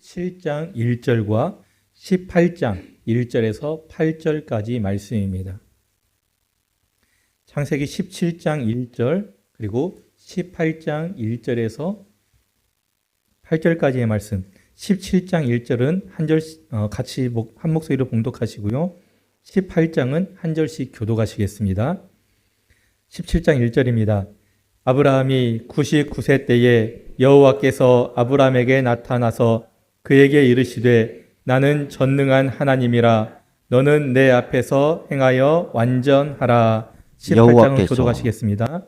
17장 1절과 18장 1절에서 8절까지 말씀입니다. 창세기 17장 1절 그리고 18장 1절에서 8절까지의 말씀. 17장 1절은 한 절 같이 한 목소리로 봉독하시고요. 18장은 한 절씩 교독하시겠습니다. 17장 1절입니다. 아브라함이 99세 때에 여호와께서 아브라함에게 나타나서 그에게 이르시되 나는 전능한 하나님이라 너는 내 앞에서 행하여 완전하라. 18장을 교독하시겠습니다.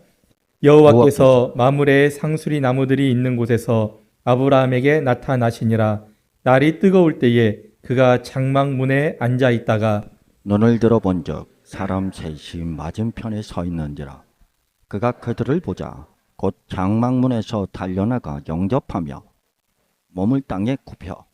여호와께서 마므레의 상수리 나무들이 있는 곳에서 아브라함에게 나타나시니라. 날이 뜨거울 때에 그가 장막문에 앉아 있다가 눈을 들어본즉 사람 셋이 맞은편에 서 있는지라. 그가 그들을 보자 곧 장막문에서 달려나가 영접하며 몸을 땅에 굽혀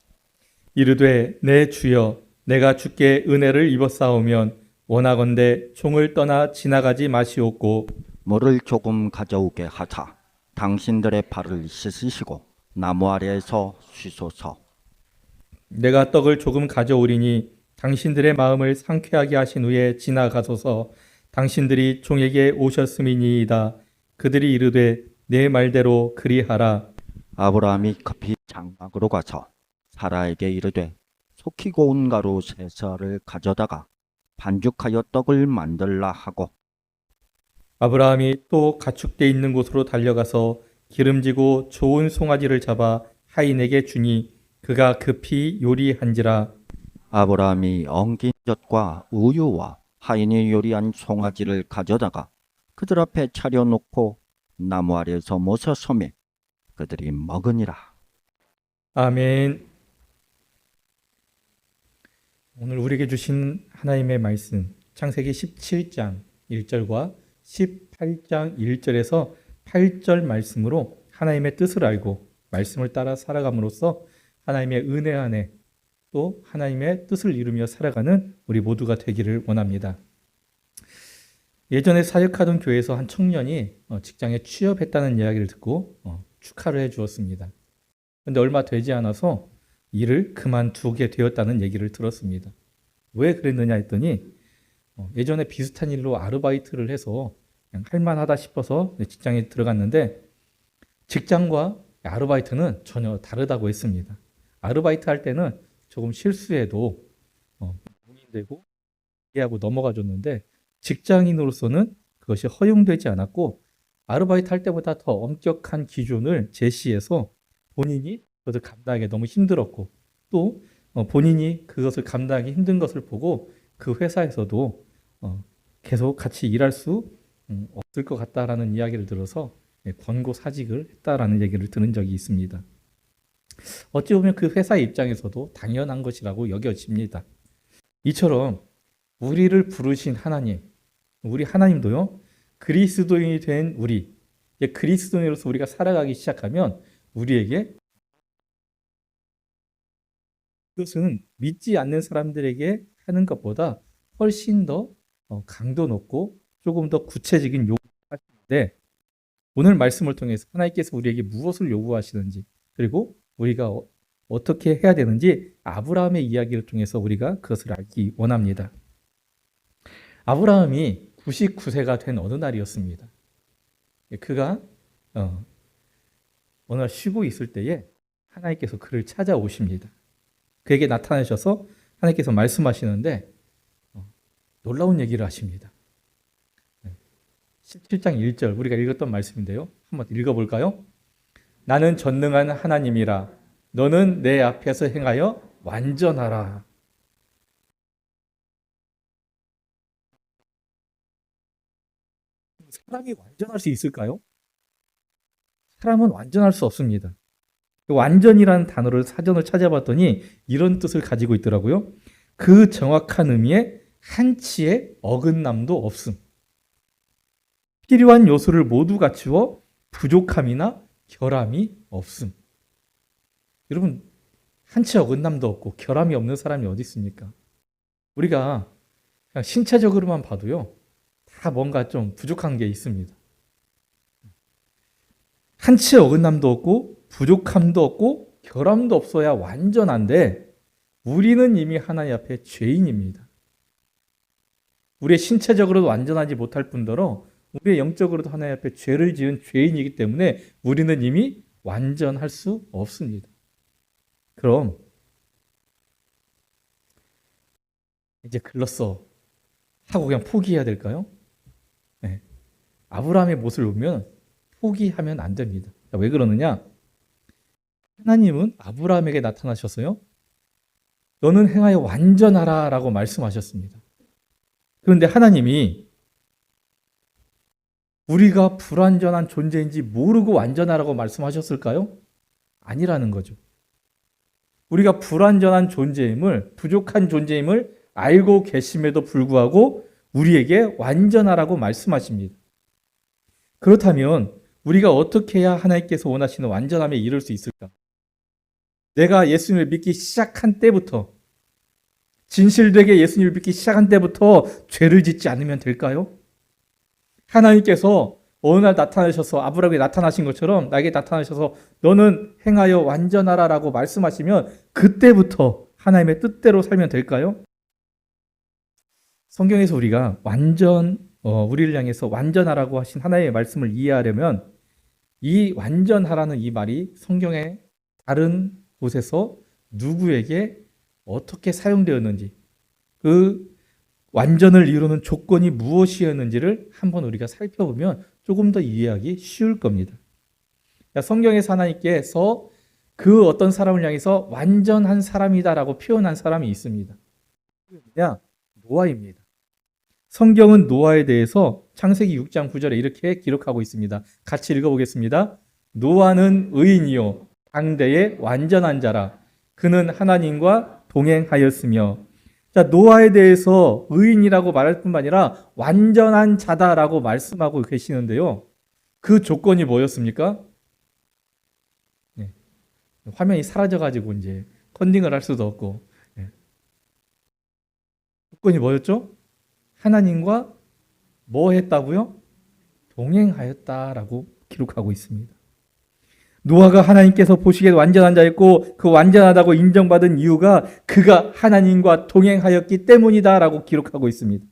이르되 내 주여 내가 주께 은혜를 입었사오면 원하건대 종을 떠나 지나가지 마시옵고 물을 조금 가져오게 하사 당신들의 발을 씻으시고 나무 아래에서 쉬소서. 내가 떡을 조금 가져오리니 당신들의 마음을 상쾌하게 하신 후에 지나가소서. 당신들이 종에게 오셨음이니이다. 그들이 이르되 내 말대로 그리하라. 아브라함이 급히 장막으로 가서 사라에게 이르되 속히고 온 가루 세 쌀을 가져다가 반죽하여 떡을 만들라 하고 아브라함이 또 가축대 있는 곳으로 달려가서 기름지고 좋은 송아지를 잡아 하인에게 주니 그가 급히 요리한지라. 아브라함이 엉긴 젖과 우유와 하인이 요리한 송아지를 가져다가 그들 앞에 차려놓고 나무 아래에서 모서 서매 그들이 먹으니라. 아멘. 오늘 우리에게 주신 하나님의 말씀 창세기 17장 1절과 18장 1절에서 8절 말씀으로 하나님의 뜻을 알고 말씀을 따라 살아감으로써 하나님의 은혜 안에 또 하나님의 뜻을 이루며 살아가는 우리 모두가 되기를 원합니다. 예전에 사역하던 교회에서 한 청년이 직장에 취업했다는 이야기를 듣고 축하를 해 주었습니다. 그런데 얼마 되지 않아서 일을 그만두게 되었다는 얘기를 들었습니다. 왜 그랬느냐 했더니 예전에 비슷한 일로 아르바이트를 해서 그냥 할만하다 싶어서 직장에 들어갔는데 직장과 아르바이트는 전혀 다르다고 했습니다. 아르바이트 할 때는 조금 실수해도 봉인되고 이해하고 넘어가줬는데 직장인으로서는 그것이 허용되지 않았고 아르바이트 할 때보다 더 엄격한 기준을 제시해서 본인이 그것을 감당하기 너무 힘들었고 또 본인이 그것을 감당하기 힘든 것을 보고 그 회사에서도 계속 같이 일할 수 없을 것 같다라는 이야기를 들어서 권고 사직을 했다라는 얘기를 들은 적이 있습니다. 어찌 보면 그 회사 입장에서도 당연한 것이라고 여겨집니다. 이처럼 우리를 부르신 하나님, 우리 하나님도요, 그리스도인이 된 우리, 그리스도인으로서 우리가 살아가기 시작하면 우리에게 그것은 믿지 않는 사람들에게 하는 것보다 훨씬 더 강도 높고 조금 더 구체적인 요구를 하시는데 오늘 말씀을 통해서 하나님께서 우리에게 무엇을 요구하시는지 그리고 우리가 어떻게 해야 되는지 아브라함의 이야기를 통해서 우리가 그것을 알기 원합니다. 아브라함이 99세가 된 어느 날이었습니다. 그가 어느 날 쉬고 있을 때에 하나님께서 그를 찾아오십니다. 그에게 나타나셔서 하나님께서 말씀하시는데 놀라운 얘기를 하십니다. 17장 1절 우리가 읽었던 말씀인데요. 한번 읽어볼까요? 나는 전능한 하나님이라 너는 내 앞에서 행하여 완전하라. 사람이 완전할 수 있을까요? 사람은 완전할 수 없습니다. 완전이라는 단어를 사전을 찾아봤더니 이런 뜻을 가지고 있더라고요. 그 정확한 의미의 한치의 어긋남도 없음. 필요한 요소를 모두 갖추어 부족함이나 결함이 없음. 여러분, 한치 어긋남도 없고 결함이 없는 사람이 어디 있습니까? 우리가 그냥 신체적으로만 봐도요, 다 뭔가 좀 부족한 게 있습니다. 한치 어긋남도 없고 부족함도 없고 결함도 없어야 완전한데 우리는 이미 하나님 앞에 죄인입니다. 우리의 신체적으로도 완전하지 못할 뿐더러 우리의 영적으로도 하나님 앞에 죄를 지은 죄인이기 때문에 우리는 이미 완전할 수 없습니다. 그럼 이제 글렀어 하고 그냥 포기해야 될까요? 네. 아브라함의 모습을 보면 포기하면 안 됩니다. 왜 그러느냐? 하나님은 아브라함에게 나타나셔서요. 너는 행하여 완전하라 라고 말씀하셨습니다. 그런데 하나님이 우리가 불완전한 존재인지 모르고 완전하라고 말씀하셨을까요? 아니라는 거죠. 우리가 불완전한 존재임을, 부족한 존재임을 알고 계심에도 불구하고 우리에게 완전하라고 말씀하십니다. 그렇다면 우리가 어떻게 해야 하나님께서 원하시는 완전함에 이를 수 있을까? 내가 예수님을 믿기 시작한 때부터, 진실되게 예수님을 믿기 시작한 때부터 죄를 짓지 않으면 될까요? 하나님께서 어느 날 나타나셔서 아브라함에게 나타나신 것처럼 나에게 나타나셔서 너는 행하여 완전하라라고 말씀하시면 그때부터 하나님의 뜻대로 살면 될까요? 성경에서 우리가 우리를 향해서 완전하라고 하신 하나님의 말씀을 이해하려면 이 완전하라는 이 말이 성경의 다른 곳에서 누구에게 어떻게 사용되었는지, 그 완전을 이루는 조건이 무엇이었는지를 한번 우리가 살펴보면 조금 더 이해하기 쉬울 겁니다. 성경에서 하나님께서 그 어떤 사람을 향해서 완전한 사람이다라고 표현한 사람이 있습니다. 그냥 노아입니다. 성경은 노아에 대해서 창세기 6장 9절에 이렇게 기록하고 있습니다. 같이 읽어보겠습니다. 노아는 의인이요 당대의 완전한 자라. 그는 하나님과 동행하였으며. 자, 노아에 대해서 의인이라고 말할 뿐만 아니라 완전한 자다라고 말씀하고 계시는데요. 그 조건이 뭐였습니까? 네. 화면이 사라져가지고 이제 컨닝을 할 수도 없고. 네. 조건이 뭐였죠? 하나님과 뭐 했다고요? 동행하였다라고 기록하고 있습니다. 노아가 하나님께서 보시기에 완전한 자였고 그 완전하다고 인정받은 이유가 그가 하나님과 동행하였기 때문이다라고 기록하고 있습니다.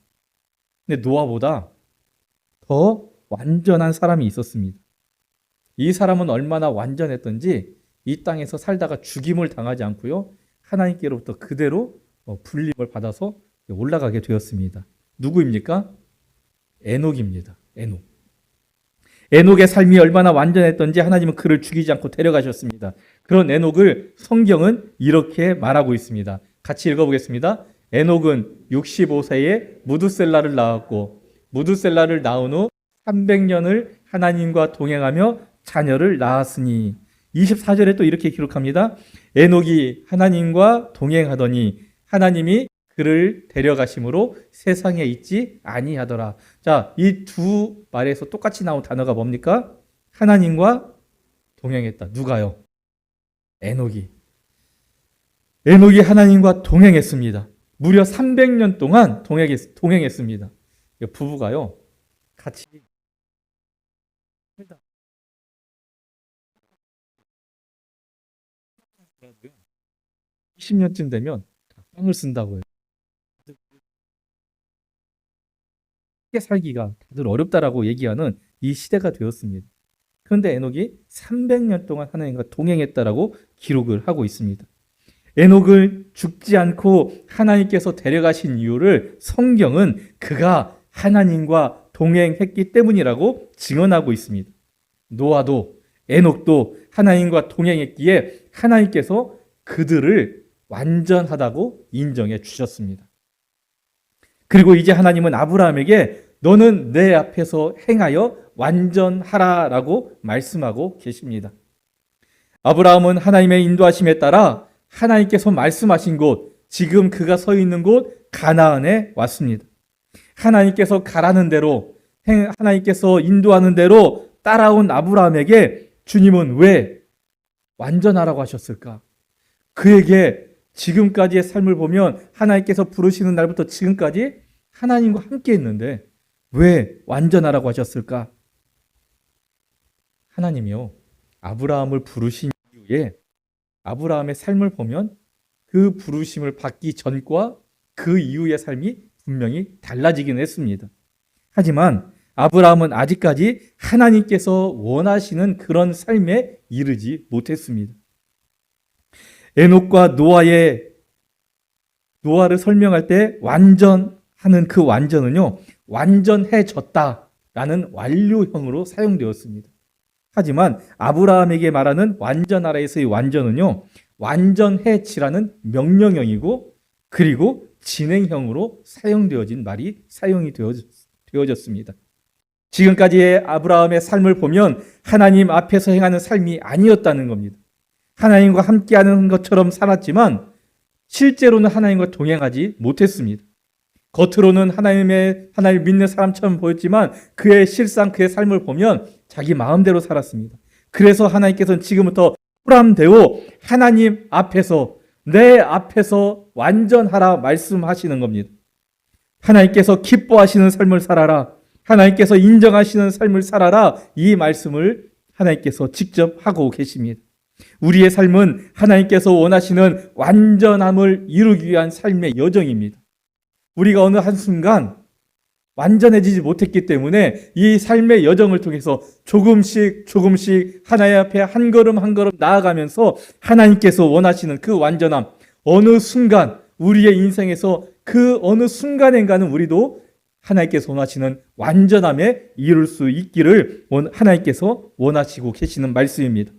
근데 노아보다 더 완전한 사람이 있었습니다. 이 사람은 얼마나 완전했던지 이 땅에서 살다가 죽임을 당하지 않고요. 하나님께로부터 그대로 불림을 받아서 올라가게 되었습니다. 누구입니까? 에녹입니다. 에녹. 에녹의 삶이 얼마나 완전했던지 하나님은 그를 죽이지 않고 데려가셨습니다. 그런 에녹을 성경은 이렇게 말하고 있습니다. 같이 읽어보겠습니다. 에녹은 65세에 무두셀라를 낳았고 무두셀라를 낳은 후 300년을 하나님과 동행하며 자녀를 낳았으니 24절에 또 이렇게 기록합니다. 에녹이 하나님과 동행하더니 하나님이 그를 데려가심으로 세상에 있지 아니하더라. 자, 이 두 말에서 똑같이 나온 단어가 뭡니까? 하나님과 동행했다. 누가요? 에녹이. 에녹이 하나님과 동행했습니다. 무려 300년 동안 동행했습니다. 부부가요. 같이 20년쯤 되면 땅을 쓴다고 해요. 함께 살기가 다들 어렵다라고 얘기하는 이 시대가 되었습니다. 그런데 에녹이 300년 동안 하나님과 동행했다라고 기록을 하고 있습니다. 에녹을 죽지 않고 하나님께서 데려가신 이유를 성경은 그가 하나님과 동행했기 때문이라고 증언하고 있습니다. 노아도 에녹도 하나님과 동행했기에 하나님께서 그들을 완전하다고 인정해 주셨습니다. 그리고 이제 하나님은 아브라함에게 너는 내 앞에서 행하여 완전하라라고 말씀하고 계십니다. 아브라함은 하나님의 인도하심에 따라 하나님께서 말씀하신 곳, 지금 그가 서 있는 곳 가나안에 왔습니다. 하나님께서 가라는 대로, 하나님께서 인도하는 대로 따라온 아브라함에게 주님은 왜 완전하라고 하셨을까? 그에게 지금까지의 삶을 보면 하나님께서 부르시는 날부터 지금까지 하나님과 함께 했는데 왜 완전하라고 하셨을까? 하나님이요, 아브라함을 부르신 이후에 아브라함의 삶을 보면 그 부르심을 받기 전과 그 이후의 삶이 분명히 달라지긴 했습니다. 하지만 아브라함은 아직까지 하나님께서 원하시는 그런 삶에 이르지 못했습니다. 에녹과 노아를 설명할 때 완전하는 그 완전은요, 완전해졌다라는 완료형으로 사용되었습니다. 하지만 아브라함에게 말하는 완전하라에서의 완전은요, 완전해지라는 명령형이고, 그리고 진행형으로 사용되어진 말이 사용이 되어졌습니다. 지금까지의 아브라함의 삶을 보면 하나님 앞에서 행하는 삶이 아니었다는 겁니다. 하나님과 함께하는 것처럼 살았지만 실제로는 하나님과 동행하지 못했습니다. 겉으로는 하나님을 믿는 사람처럼 보였지만 그의 실상, 그의 삶을 보면 자기 마음대로 살았습니다. 그래서 하나님께서는 지금부터 호람되어 하나님 앞에서, 내 앞에서 완전하라 말씀하시는 겁니다. 하나님께서 기뻐하시는 삶을 살아라, 하나님께서 인정하시는 삶을 살아라, 이 말씀을 하나님께서 직접 하고 계십니다. 우리의 삶은 하나님께서 원하시는 완전함을 이루기 위한 삶의 여정입니다. 우리가 어느 한순간 완전해지지 못했기 때문에 이 삶의 여정을 통해서 조금씩 하나님 앞에 한 걸음 한 걸음 나아가면서 하나님께서 원하시는 그 완전함, 어느 순간 우리의 인생에서 그 어느 순간인가는 우리도 하나님께서 원하시는 완전함에 이룰 수 있기를 하나님께서 원하시고 계시는 말씀입니다.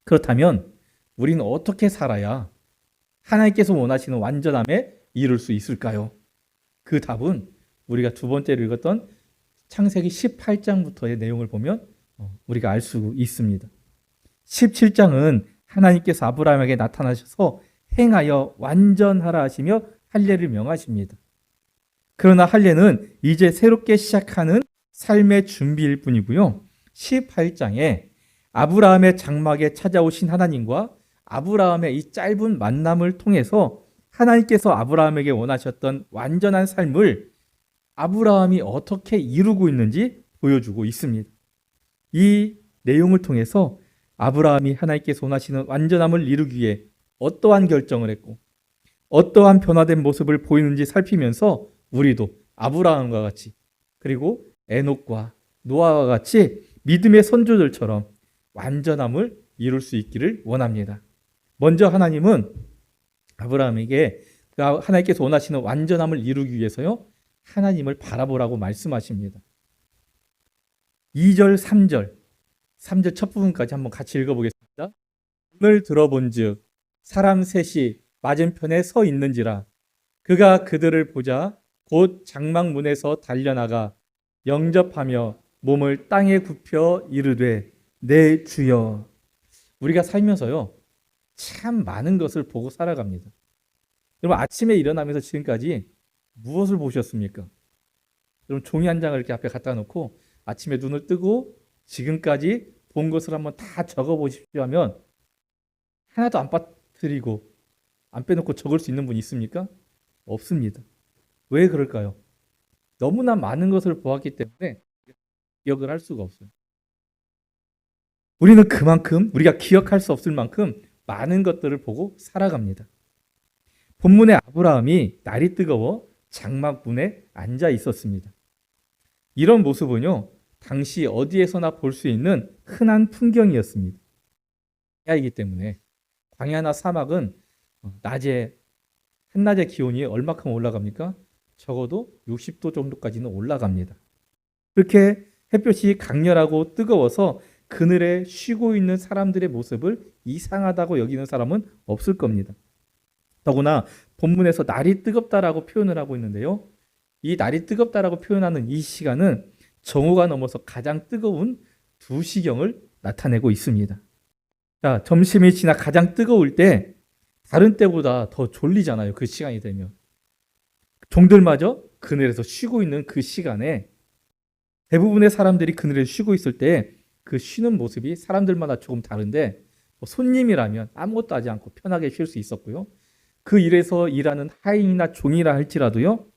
그렇다면 우리는 어떻게 살아야 하나님께서 원하시는 완전함에 이룰 수 있을까요? 그 답은 우리가 두 번째로 읽었던 창세기 18장부터의 내용을 보면 우리가 알 수 있습니다. 17장은 하나님께서 아브라함에게 나타나셔서 행하여 완전하라 하시며 할례를 명하십니다. 그러나 할례는 이제 새롭게 시작하는 삶의 준비일 뿐이고요. 18장에 아브라함의 장막에 찾아오신 하나님과 아브라함의 이 짧은 만남을 통해서 하나님께서 아브라함에게 원하셨던 완전한 삶을 아브라함이 어떻게 이루고 있는지 보여주고 있습니다. 이 내용을 통해서 아브라함이 하나님께서 원하시는 완전함을 이루기 위해 어떠한 결정을 했고 어떠한 변화된 모습을 보이는지 살피면서 우리도 아브라함과 같이, 그리고 에녹과 노아와 같이 믿음의 선조들처럼 완전함을 이룰 수 있기를 원합니다. 먼저 하나님은 아브라함에게 하나님께서 원하시는 완전함을 이루기 위해서요, 하나님을 바라보라고 말씀하십니다. 2절, 3절 첫 부분까지 한번 같이 읽어보겠습니다. 오늘 들어본즉 사람 셋이 맞은편에 서 있는지라 그가 그들을 보자 곧 장막문에서 달려나가 영접하며 몸을 땅에 굽혀 이르되 내 주여. 우리가 살면서요, 참 많은 것을 보고 살아갑니다. 여러분, 아침에 일어나면서 지금까지 무엇을 보셨습니까? 여러분, 종이 한 장을 이렇게 앞에 갖다 놓고 아침에 눈을 뜨고 지금까지 본 것을 한번 다 적어 보십시오 하면 하나도 안 빠뜨리고 안 빼놓고 적을 수 있는 분 있습니까? 없습니다. 왜 그럴까요? 너무나 많은 것을 보았기 때문에 기억을 할 수가 없어요. 우리는 그만큼, 우리가 기억할 수 없을 만큼 많은 것들을 보고 살아갑니다. 본문의 아브라함이 날이 뜨거워 장막문에 앉아 있었습니다. 이런 모습은요, 당시 어디에서나 볼 수 있는 흔한 풍경이었습니다. 야이기 때문에 광야나 사막은 한낮의 기온이 얼마큼 올라갑니까? 적어도 60도 정도까지는 올라갑니다. 그렇게 햇볕이 강렬하고 뜨거워서 그늘에 쉬고 있는 사람들의 모습을 이상하다고 여기는 사람은 없을 겁니다. 더구나 본문에서 날이 뜨겁다라고 표현을 하고 있는데요, 이 날이 뜨겁다라고 표현하는 이 시간은 정오가 넘어서 가장 뜨거운 2시경을 나타내고 있습니다. 자, 점심이 지나 가장 뜨거울 때 다른 때보다 더 졸리잖아요. 그 시간이 되면 종들마저 그늘에서 쉬고 있는 그 시간에 대부분의 사람들이 그늘에 쉬고 있을 때 그 쉬는 모습이 사람들마다 조금 다른데, 손님이라면 아무것도 하지 않고 편하게 쉴 수 있었고요, 그 일에서 일하는 하인이나 종이라 할지라도요,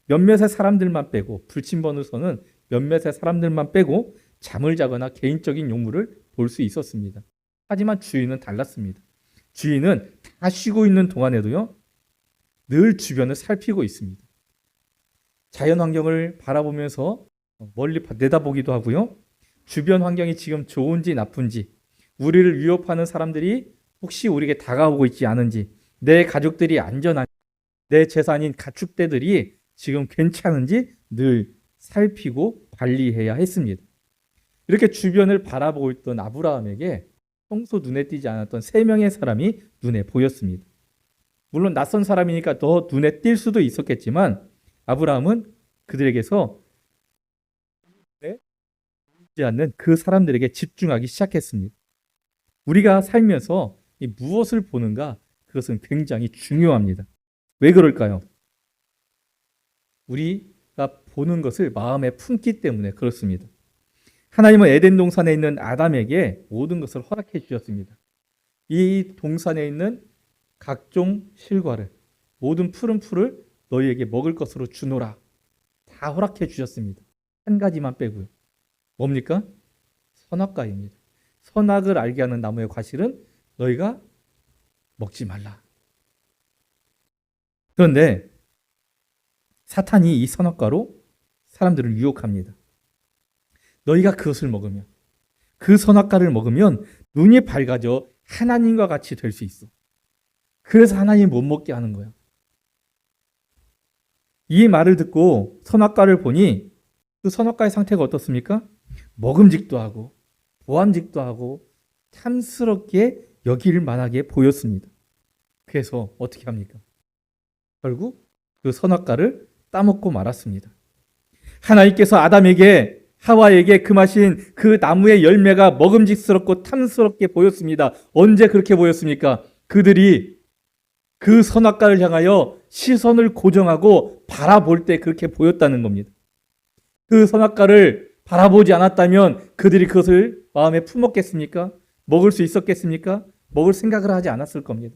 몇몇의 사람들만 빼고, 불침번호서는 몇몇의 사람들만 빼고 잠을 자거나 개인적인 용무를 볼 수 있었습니다. 하지만 주인은 달랐습니다. 주인은 다 쉬고 있는 동안에도요, 늘 주변을 살피고 있습니다. 자연 환경을 바라보면서 멀리 내다보기도 하고요. 주변 환경이 지금 좋은지 나쁜지, 우리를 위협하는 사람들이 혹시 우리에게 다가오고 있지 않은지, 내 가족들이 안전한지, 내 재산인 가축대들이 지금 괜찮은지 늘 살피고 관리해야 했습니다. 이렇게 주변을 바라보고 있던 아브라함에게 평소 눈에 띄지 않았던 세 명의 사람이 눈에 보였습니다. 물론 낯선 사람이니까 더 눈에 띌 수도 있었겠지만 아브라함은 그들에게서 보이지 않는 그 사람들에게 집중하기 시작했습니다. 우리가 살면서 이 무엇을 보는가, 그것은 굉장히 중요합니다. 왜 그럴까요? 우리가 보는 것을 마음에 품기 때문에 그렇습니다. 하나님은 에덴 동산에 있는 아담에게 모든 것을 허락해 주셨습니다. 이 동산에 있는 각종 실과를, 모든 푸른 풀을 너희에게 먹을 것으로 주노라, 다 허락해 주셨습니다. 한 가지만 빼고요. 뭡니까? 선악과입니다. 선악을 알게 하는 나무의 과실은 너희가 먹지 말라. 그런데 사탄이 이 선악과로 사람들을 유혹합니다. 너희가 그것을 먹으면, 그 선악과를 먹으면 눈이 밝아져 하나님과 같이 될 수 있어. 그래서 하나님 못 먹게 하는 거야. 이 말을 듣고 선악과를 보니 그 선악과의 상태가 어떻습니까? 먹음직도 하고 보암직도 하고 탐스럽게 여길 만하게 보였습니다. 그래서 어떻게 합니까? 결국 그 선악과를 따먹고 말았습니다. 하나님께서 아담에게, 하와에게 금하신 그 나무의 열매가 먹음직스럽고 탐스럽게 보였습니다. 언제 그렇게 보였습니까? 그들이 그 선악과를 향하여 시선을 고정하고 바라볼 때 그렇게 보였다는 겁니다. 그 선악과를 바라보지 않았다면 그들이 그것을 마음에 품었겠습니까? 먹을 수 있었겠습니까? 먹을 생각을 하지 않았을 겁니다.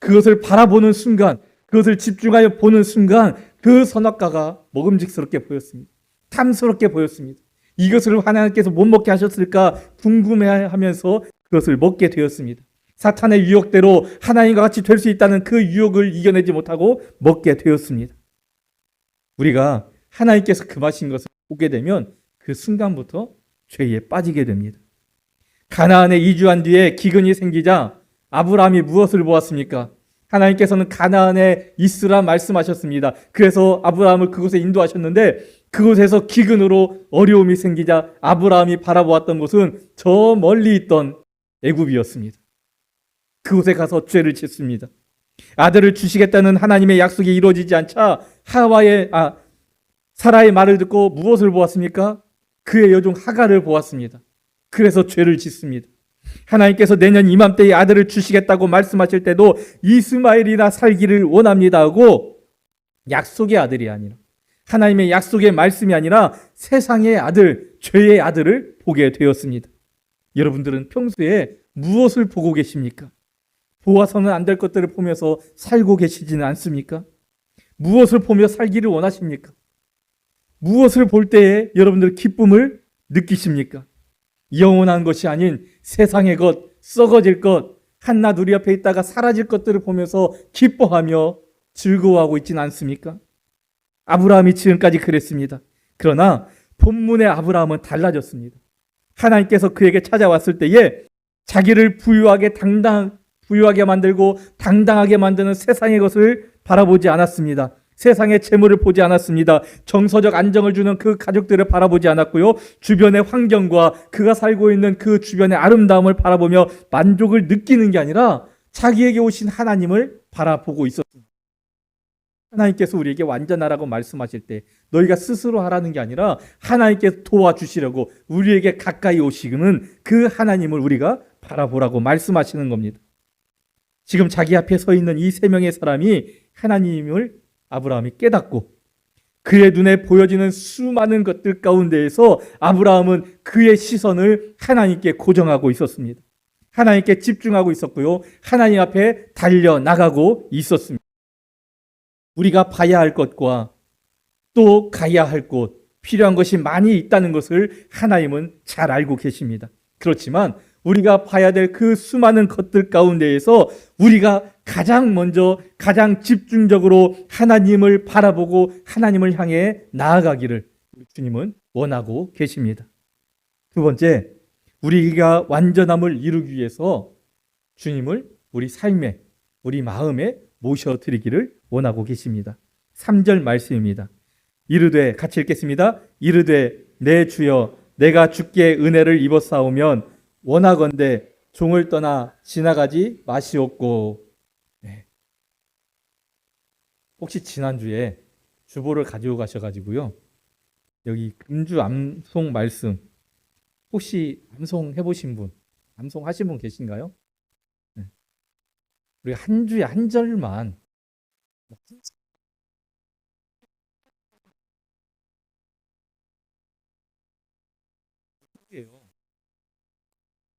그것을 바라보는 순간, 그것을 집중하여 보는 순간 그 선악과가 먹음직스럽게 보였습니다. 탐스럽게 보였습니다. 이것을 하나님께서 못 먹게 하셨을까 궁금해하면서 그것을 먹게 되었습니다. 사탄의 유혹대로 하나님과 같이 될 수 있다는 그 유혹을 이겨내지 못하고 먹게 되었습니다. 우리가 하나님께서 금하신 것을 보게 되면 그 순간부터 죄에 빠지게 됩니다. 가나안에 이주한 뒤에 기근이 생기자 아브라함이 무엇을 보았습니까? 하나님께서는 가나안에 있으라 말씀하셨습니다. 그래서 아브라함을 그곳에 인도하셨는데 그곳에서 기근으로 어려움이 생기자 아브라함이 바라보았던 곳은 저 멀리 있던 애굽이었습니다. 그곳에 가서 죄를 짓습니다. 아들을 주시겠다는 하나님의 약속이 이루어지지 않자 사라의 말을 듣고 무엇을 보았습니까? 그의 여종 하갈을 보았습니다. 그래서 죄를 짓습니다. 하나님께서 내년 이맘때에 아들을 주시겠다고 말씀하실 때도 이스마엘이나 살기를 원합니다 하고 약속의 아들이 아니라, 하나님의 약속의 말씀이 아니라 세상의 아들, 죄의 아들을 보게 되었습니다. 여러분들은 평소에 무엇을 보고 계십니까? 보아서는 안 될 것들을 보면서 살고 계시지는 않습니까? 무엇을 보며 살기를 원하십니까? 무엇을 볼 때에 여러분들 기쁨을 느끼십니까? 영원한 것이 아닌 세상의 것, 썩어질 것, 한낱 우리 옆에 있다가 사라질 것들을 보면서 기뻐하며 즐거워하고 있지는 않습니까? 아브라함이 지금까지 그랬습니다. 그러나 본문의 아브라함은 달라졌습니다. 하나님께서 그에게 찾아왔을 때에 자기를 부유하게 만들고 당당하게 만드는 세상의 것을 바라보지 않았습니다. 세상의 재물을 보지 않았습니다. 정서적 안정을 주는 그 가족들을 바라보지 않았고요. 주변의 환경과 그가 살고 있는 그 주변의 아름다움을 바라보며 만족을 느끼는 게 아니라 자기에게 오신 하나님을 바라보고 있었습니다. 하나님께서 우리에게 완전하라고 말씀하실 때 너희가 스스로 하라는 게 아니라 하나님께서 도와주시려고 우리에게 가까이 오시는 그 하나님을 우리가 바라보라고 말씀하시는 겁니다. 지금 자기 앞에 서 있는 이 세 명의 사람이 하나님을 아브라함이 깨닫고 그의 눈에 보여지는 수많은 것들 가운데에서 아브라함은 그의 시선을 하나님께 고정하고 있었습니다. 하나님께 집중하고 있었고요. 하나님 앞에 달려나가고 있었습니다. 우리가 봐야 할 것과 또 가야 할 곳, 필요한 것이 많이 있다는 것을 하나님은 잘 알고 계십니다. 그렇지만 우리가 봐야 될 그 수많은 것들 가운데에서 우리가 가장 먼저 가장 집중적으로 하나님을 바라보고 하나님을 향해 나아가기를 주님은 원하고 계십니다. 두 번째, 우리가 완전함을 이루기 위해서 주님을 우리 삶에, 우리 마음에 모셔드리기를 원하고 계십니다. 3절 말씀입니다. 이르되, 같이 읽겠습니다. 이르되 내 주여 내가 주께 은혜를 입었사오면 원하건대 종을 떠나 지나가지 마시옵고. 네. 혹시 지난주에 주보를 가지고 가셔가지고요, 여기 금주 암송 말씀 혹시 암송 해보신 분, 암송 하신 분 계신가요? 네. 우리가 한 주에 한 절만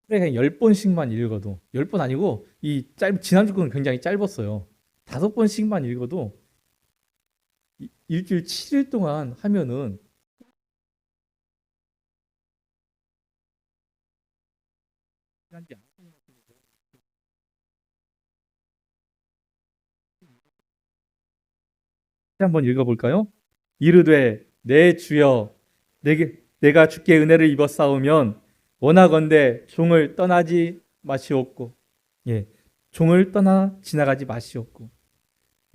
그래, 그냥 10번씩만 읽어도, 10번 아니고 지난주 거는 굉장히 짧았어요. 5번씩만 읽어도 일주일 7일 동안 하면은 한번 읽어볼까요? 이르되 내 주여 내가 주께 은혜를 입었사오면 원하건대 종을 떠나지 마시옵고. 예, 종을 떠나 지나가지 마시옵고.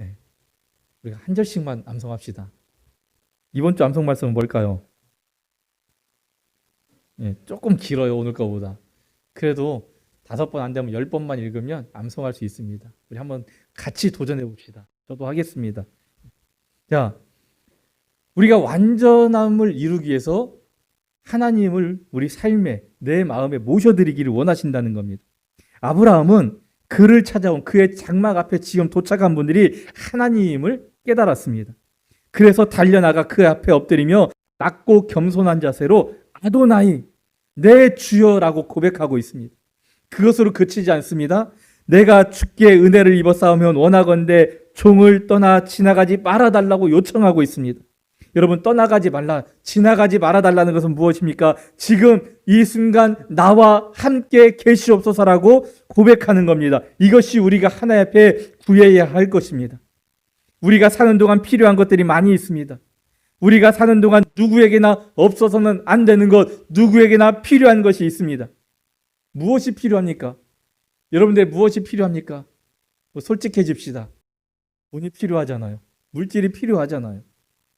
예, 우리가 한 절씩만 암송합시다. 이번 주 암송 말씀은 뭘까요? 예, 조금 길어요, 오늘 거보다. 그래도 5번 안 되면 10번만 읽으면 암송할 수 있습니다. 우리 한번 같이 도전해 봅시다. 저도 하겠습니다. 자, 우리가 완전함을 이루기 위해서 하나님을 우리 삶에, 내 마음에 모셔드리기를 원하신다는 겁니다. 아브라함은 그를 찾아온 그의 장막 앞에 지금 도착한 분들이 하나님을 깨달았습니다. 그래서 달려나가 그 앞에 엎드리며 낮고 겸손한 자세로 아도나이, 내 주여라고 고백하고 있습니다. 그것으로 그치지 않습니다. 내가 주께 은혜를 입었사오면 원하건대 종을 떠나 지나가지 말아달라고 요청하고 있습니다. 여러분, 떠나가지 말라, 지나가지 말아달라는 것은 무엇입니까? 지금 이 순간 나와 함께 계시옵소서라고 고백하는 겁니다. 이것이 우리가 하나님 앞에 구해야 할 것입니다. 우리가 사는 동안 필요한 것들이 많이 있습니다. 우리가 사는 동안 누구에게나 없어서는 안 되는 것, 누구에게나 필요한 것이 있습니다. 무엇이 필요합니까? 여러분들 무엇이 필요합니까? 솔직해집시다. 돈이 필요하잖아요. 물질이 필요하잖아요.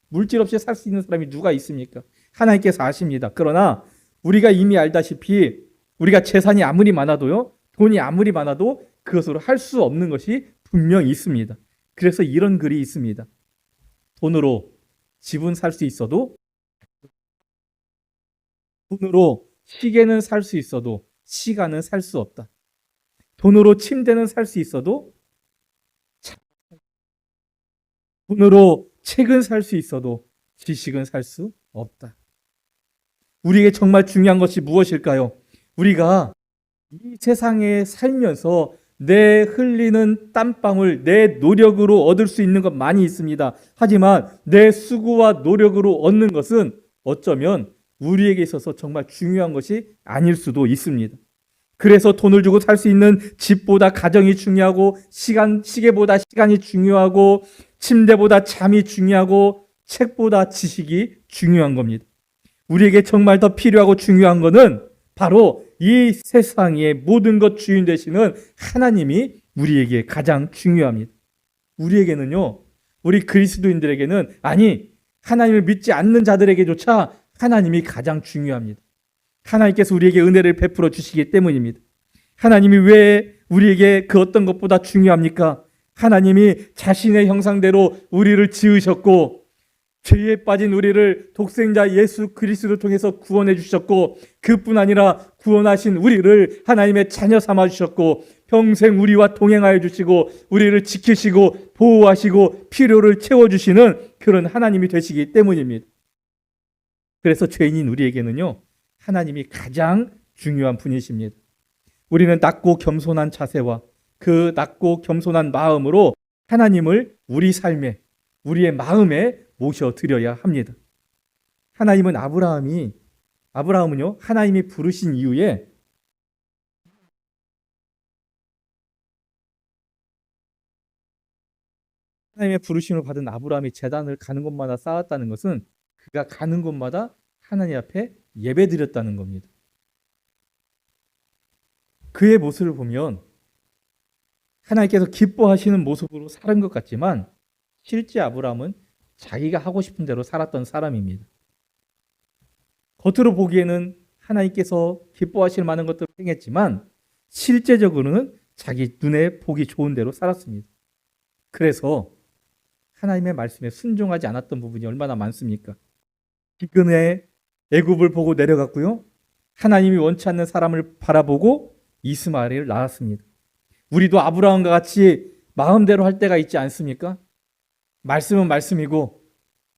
물질 없이 살 수 있는 사람이 누가 있습니까? 하나님께서 아십니다. 그러나 우리가 이미 알다시피 우리가 재산이 아무리 많아도요, 돈이 아무리 많아도 그것으로 할 수 없는 것이 분명히 있습니다. 그래서 이런 글이 있습니다. 돈으로 집은 살 수 있어도, 돈으로 시계는 살 수 있어도 시간은 살 수 없다. 돈으로 침대는 살 수 있어도, 돈으로 책은 살 수 있어도 지식은 살 수 없다. 우리에게 정말 중요한 것이 무엇일까요? 우리가 이 세상에 살면서 내 흘리는 땀방울, 내 노력으로 얻을 수 있는 것 많이 있습니다. 하지만 내 수고와 노력으로 얻는 것은 어쩌면 우리에게 있어서 정말 중요한 것이 아닐 수도 있습니다. 그래서 돈을 주고 살 수 있는 집보다 가정이 중요하고, 시계보다 시간이 중요하고, 침대보다 잠이 중요하고, 책보다 지식이 중요한 겁니다. 우리에게 정말 더 필요하고 중요한 것은 바로 이 세상의 모든 것 주인 되시는 하나님이 우리에게 가장 중요합니다. 우리에게는요, 우리 그리스도인들에게는, 아니, 하나님을 믿지 않는 자들에게조차 하나님이 가장 중요합니다. 하나님께서 우리에게 은혜를 베풀어 주시기 때문입니다. 하나님이 왜 우리에게 그 어떤 것보다 중요합니까? 하나님이 자신의 형상대로 우리를 지으셨고, 죄에 빠진 우리를 독생자 예수 그리스도를 통해서 구원해 주셨고, 그뿐 아니라 구원하신 우리를 하나님의 자녀 삼아 주셨고, 평생 우리와 동행하여 주시고, 우리를 지키시고 보호하시고 필요를 채워주시는 그런 하나님이 되시기 때문입니다. 그래서 죄인인 우리에게는요, 하나님이 가장 중요한 분이십니다. 우리는 낮고 겸손한 자세와 그 낮고 겸손한 마음으로 하나님을 우리 삶에, 우리의 마음에 모셔드려야 합니다. 하나님은 아브라함은요, 하나님이 부르신 이후에 하나님의 부르심을 받은 아브라함이 제단을 가는 곳마다 쌓았다는 것은 그가 가는 곳마다 하나님 앞에 예배드렸다는 겁니다. 그의 모습을 보면 하나님께서 기뻐하시는 모습으로 살은 것 같지만 실제 아브라함은 자기가 하고 싶은 대로 살았던 사람입니다. 겉으로 보기에는 하나님께서 기뻐하실 만한 것들을 행했지만 실제적으로는 자기 눈에 보기 좋은 대로 살았습니다. 그래서 하나님의 말씀에 순종하지 않았던 부분이 얼마나 많습니까? 기근에 애굽을 보고 내려갔고요. 하나님이 원치 않는 사람을 바라보고 이스마엘을 낳았습니다. 우리도 아브라함과 같이 마음대로 할 때가 있지 않습니까? 말씀은 말씀이고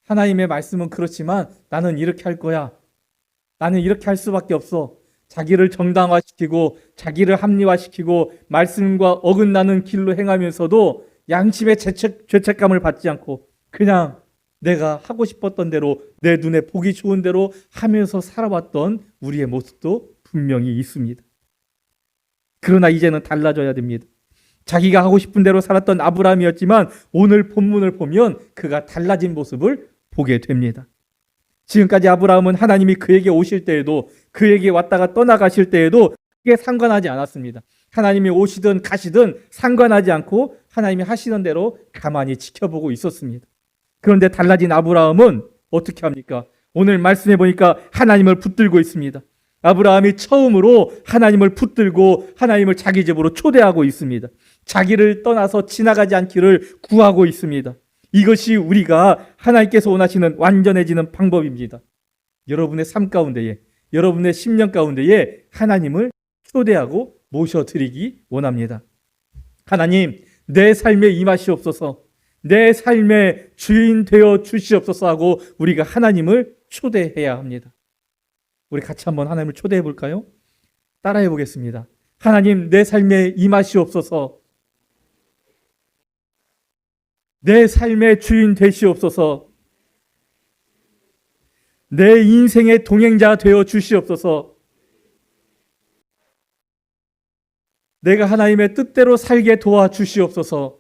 하나님의 말씀은 그렇지만 나는 이렇게 할 거야. 나는 이렇게 할 수밖에 없어. 자기를 정당화시키고 자기를 합리화시키고 말씀과 어긋나는 길로 행하면서도 양심의 죄책감을 받지 않고 그냥 내가 하고 싶었던 대로 내 눈에 보기 좋은 대로 하면서 살아왔던 우리의 모습도 분명히 있습니다. 그러나 이제는 달라져야 됩니다. 자기가 하고 싶은 대로 살았던 아브라함이었지만 오늘 본문을 보면 그가 달라진 모습을 보게 됩니다. 지금까지 아브라함은 하나님이 그에게 오실 때에도 그에게 왔다가 떠나가실 때에도 그게 상관하지 않았습니다. 하나님이 오시든 가시든 상관하지 않고 하나님이 하시는 대로 가만히 지켜보고 있었습니다. 그런데 달라진 아브라함은 어떻게 합니까? 오늘 말씀해 보니까 하나님을 붙들고 있습니다. 아브라함이 처음으로 하나님을 붙들고 하나님을 자기 집으로 초대하고 있습니다. 자기를 떠나서 지나가지 않기를 구하고 있습니다. 이것이 우리가 하나님께서 원하시는 완전해지는 방법입니다. 여러분의 삶 가운데에, 여러분의 심령 가운데에 하나님을 초대하고 모셔드리기 원합니다. 하나님, 내 삶에 임하시옵소서, 내 삶의 주인 되어 주시옵소서 하고 우리가 하나님을 초대해야 합니다. 우리 같이 한번 하나님을 초대해 볼까요? 따라해 보겠습니다. 하나님, 내 삶에 임하시옵소서, 내 삶의 주인 되시옵소서, 내 인생의 동행자 되어 주시옵소서, 내가 하나님의 뜻대로 살게 도와주시옵소서.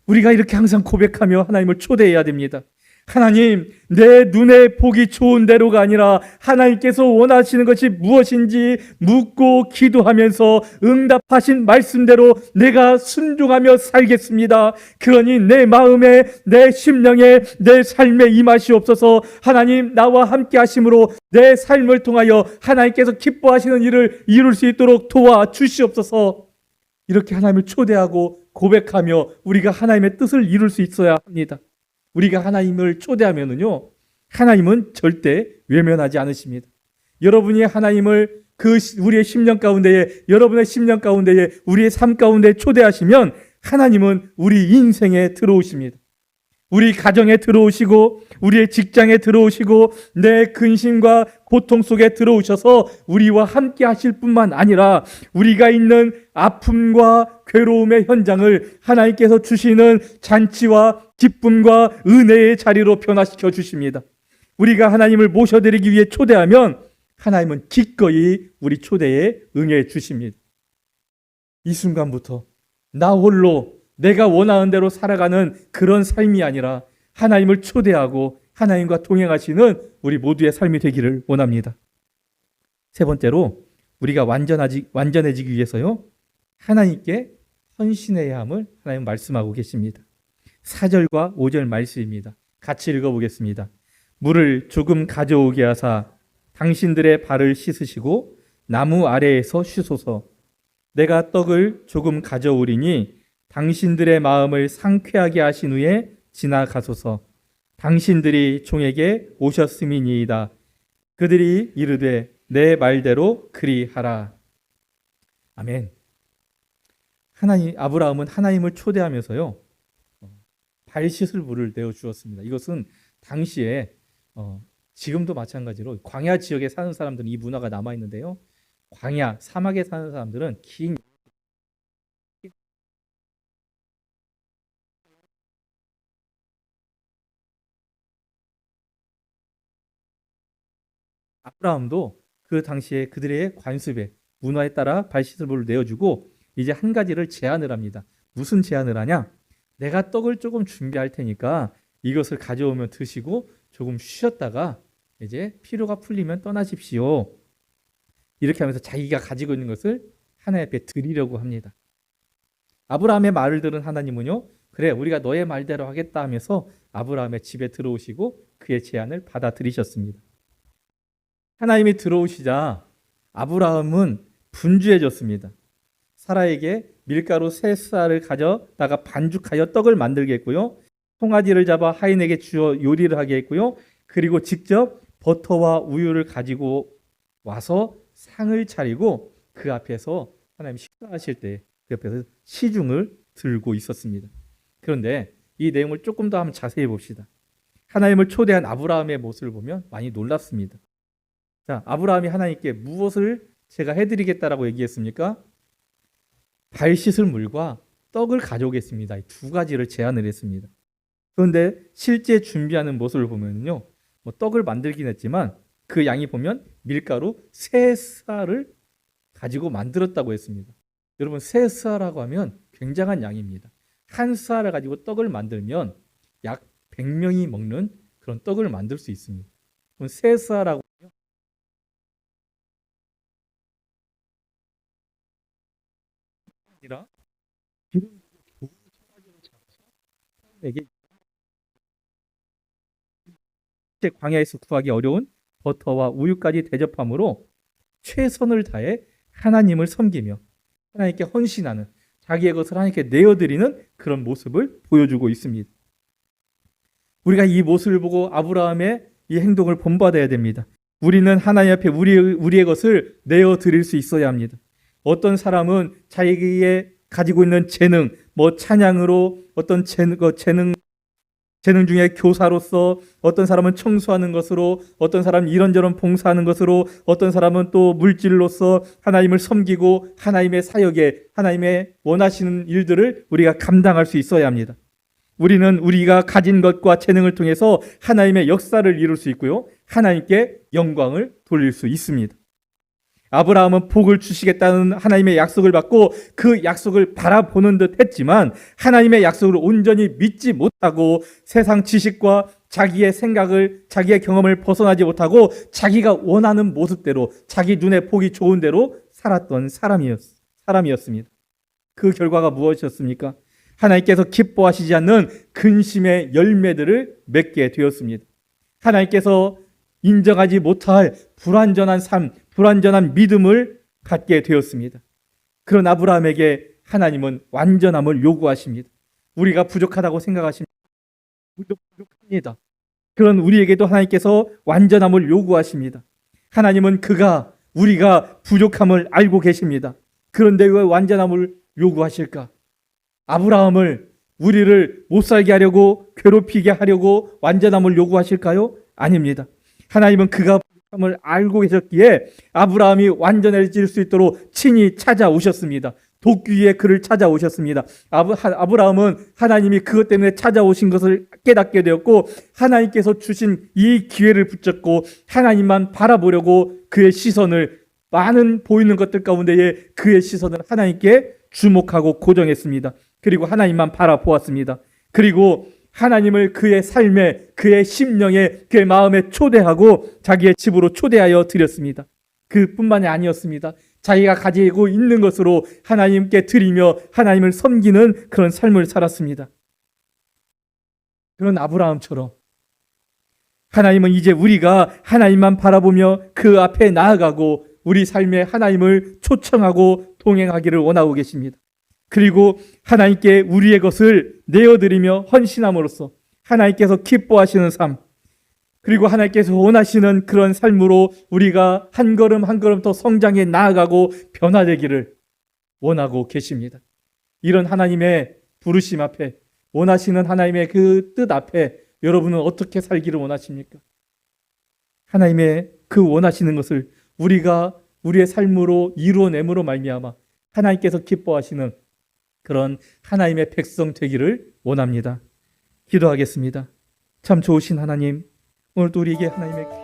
우리가 이렇게 항상 고백하며 하나님을 초대해야 됩니다. 하나님, 내 눈에 보기 좋은 대로가 아니라 하나님께서 원하시는 것이 무엇인지 묻고 기도하면서 응답하신 말씀대로 내가 순종하며 살겠습니다. 그러니 내 마음에, 내 심령에, 내 삶에 임하시옵소서. 하나님, 나와 함께 하심으로 내 삶을 통하여 하나님께서 기뻐하시는 일을 이룰 수 있도록 도와주시옵소서. 이렇게 하나님을 초대하고 고백하며 우리가 하나님의 뜻을 이룰 수 있어야 합니다. 우리가 하나님을 초대하면은요, 하나님은 절대 외면하지 않으십니다. 여러분이 하나님을 우리의 심령 가운데에, 여러분의 심령 가운데에, 우리의 삶 가운데 초대하시면 하나님은 우리 인생에 들어오십니다. 우리 가정에 들어오시고 우리의 직장에 들어오시고 내 근심과 고통 속에 들어오셔서 우리와 함께 하실 뿐만 아니라 우리가 있는 아픔과 괴로움의 현장을 하나님께서 주시는 잔치와 기쁨과 은혜의 자리로 변화시켜 주십니다. 우리가 하나님을 모셔드리기 위해 초대하면 하나님은 기꺼이 우리 초대에 응해 주십니다. 이 순간부터 나 홀로 내가 원하는 대로 살아가는 그런 삶이 아니라 하나님을 초대하고 하나님과 동행하시는 우리 모두의 삶이 되기를 원합니다. 세 번째로 우리가 완전해지기 위해서요, 하나님께 헌신해야 함을 하나님 말씀하고 계십니다. 4절과 5절 말씀입니다. 같이 읽어보겠습니다. 물을 조금 가져오게 하사 당신들의 발을 씻으시고 나무 아래에서 쉬소서. 내가 떡을 조금 가져오리니 당신들의 마음을 상쾌하게 하신 후에 지나가소서. 당신들이 종에게 오셨음이니이다. 그들이 이르되 내 말대로 그리하라. 아멘. 아브라함은 하나님을 초대하면서요, 발 씻을 물을 내어 주었습니다. 이것은 당시에 지금도 마찬가지로 광야 지역에 사는 사람들은 이 문화가 남아 있는데요, 광야 사막에 사는 사람들은 긴 아브라함도 그 당시에 그들의 관습에 문화에 따라 발 씻을 물을 내어주고 이제 한 가지를 제안을 합니다. 무슨 제안을 하냐? 내가 떡을 조금 준비할 테니까 이것을 가져오면 드시고 조금 쉬었다가 이제 피로가 풀리면 떠나십시오. 이렇게 하면서 자기가 가지고 있는 것을 하나님 앞에 드리려고 합니다. 아브라함의 말을 들은 하나님은요, 그래, 우리가 너의 말대로 하겠다 하면서 아브라함의 집에 들어오시고 그의 제안을 받아들이셨습니다. 하나님이 들어오시자 아브라함은 분주해졌습니다. 사라에게 밀가루 3쌀을 가져다가 반죽하여 떡을 만들게 했고요. 송아지를 잡아 하인에게 주어 요리를 하게 했고요. 그리고 직접 버터와 우유를 가지고 와서 상을 차리고 그 앞에서 하나님 식사하실 때 그 옆에서 시중을 들고 있었습니다. 그런데 이 내용을 조금 더 한번 자세히 봅시다. 하나님을 초대한 아브라함의 모습을 보면 많이 놀랍습니다. 자, 아브라함이 하나님께 무엇을 제가 해드리겠다라고 얘기했습니까? 발 씻을 물과 떡을 가져오겠습니다. 이 두 가지를 제안을 했습니다. 그런데 실제 준비하는 모습을 보면요, 떡을 만들긴 했지만 그 양이 보면 밀가루 3쌀을 가지고 만들었다고 했습니다. 여러분, 3쌀이라고 하면 굉장한 양입니다. 한 쌀을 가지고 떡을 만들면 약 100명이 먹는 그런 떡을 만들 수 있습니다. 그럼 3쌀이라고 아니라 기름 좋은 송아지를 잡아서 사람에게 광야에서 구하기 어려운 버터와 우유까지 대접함으로 최선을 다해 하나님을 섬기며 하나님께 헌신하는, 자기의 것을 하나님께 내어드리는 그런 모습을 보여주고 있습니다. 우리가 이 모습을 보고 아브라함의 이 행동을 본받아야 됩니다. 우리는 하나님 앞에 우리의 것을 내어드릴 수 있어야 합니다. 어떤 사람은 자기의 가지고 있는 재능, 찬양으로 어떤 재능 중에 교사로서, 어떤 사람은 청소하는 것으로, 어떤 사람은 이런저런 봉사하는 것으로, 어떤 사람은 또 물질로서 하나님을 섬기고 하나님의 사역에 하나님의 원하시는 일들을 우리가 감당할 수 있어야 합니다. 우리는 우리가 가진 것과 재능을 통해서 하나님의 역사를 이룰 수 있고요, 하나님께 영광을 돌릴 수 있습니다. 아브라함은 복을 주시겠다는 하나님의 약속을 받고 그 약속을 바라보는 듯 했지만 하나님의 약속을 온전히 믿지 못하고 세상 지식과 자기의 생각을, 자기의 경험을 벗어나지 못하고 자기가 원하는 모습대로, 자기 눈에 보기 좋은 대로 살았던 사람이었습니다. 그 결과가 무엇이었습니까? 하나님께서 기뻐하시지 않는 근심의 열매들을 맺게 되었습니다. 하나님께서 인정하지 못할 불완전한 삶, 불완전한 믿음을 갖게 되었습니다. 그런 아브라함에게 하나님은 완전함을 요구하십니다. 우리가 부족하다고 생각하십니다. 우리도 부족합니다. 그런 우리에게도 하나님께서 완전함을 요구하십니다. 하나님은 우리가 부족함을 알고 계십니다. 그런데 왜 완전함을 요구하실까? 아브라함을, 우리를 못 살게 하려고, 괴롭히게 하려고 완전함을 요구하실까요? 아닙니다. 하나님은 그가 부족함을 알고 계셨기에 아브라함이 완전해질 수 있도록 친히 찾아오셨습니다. 도끼 위에 그를 찾아오셨습니다. 아브라함은 하나님이 그것 때문에 찾아오신 것을 깨닫게 되었고, 하나님께서 주신 이 기회를 붙잡고 하나님만 바라보려고 그의 시선을, 많은 보이는 것들 가운데에 그의 시선을 하나님께 주목하고 고정했습니다. 그리고 하나님만 바라보았습니다. 그리고 하나님을 그의 삶에, 그의 심령에, 그의 마음에 초대하고 자기의 집으로 초대하여 드렸습니다. 그뿐만이 아니었습니다. 자기가 가지고 있는 것으로 하나님께 드리며 하나님을 섬기는 그런 삶을 살았습니다. 그런 아브라함처럼 하나님은 이제 우리가 하나님만 바라보며 그 앞에 나아가고 우리 삶에 하나님을 초청하고 동행하기를 원하고 계십니다. 그리고 하나님께 우리의 것을 내어드리며 헌신함으로써 하나님께서 기뻐하시는 삶, 그리고 하나님께서 원하시는 그런 삶으로 우리가 한 걸음 한 걸음 더 성장해 나아가고 변화되기를 원하고 계십니다. 이런 하나님의 부르심 앞에, 원하시는 하나님의 그 뜻 앞에 여러분은 어떻게 살기를 원하십니까? 하나님의 그 원하시는 것을 우리가 우리의 삶으로 이루어냄으로 말미암아 하나님께서 기뻐하시는 그런 하나님의 백성 되기를 원합니다. 기도하겠습니다. 참 좋으신 하나님, 오늘도 우리에게 하나님의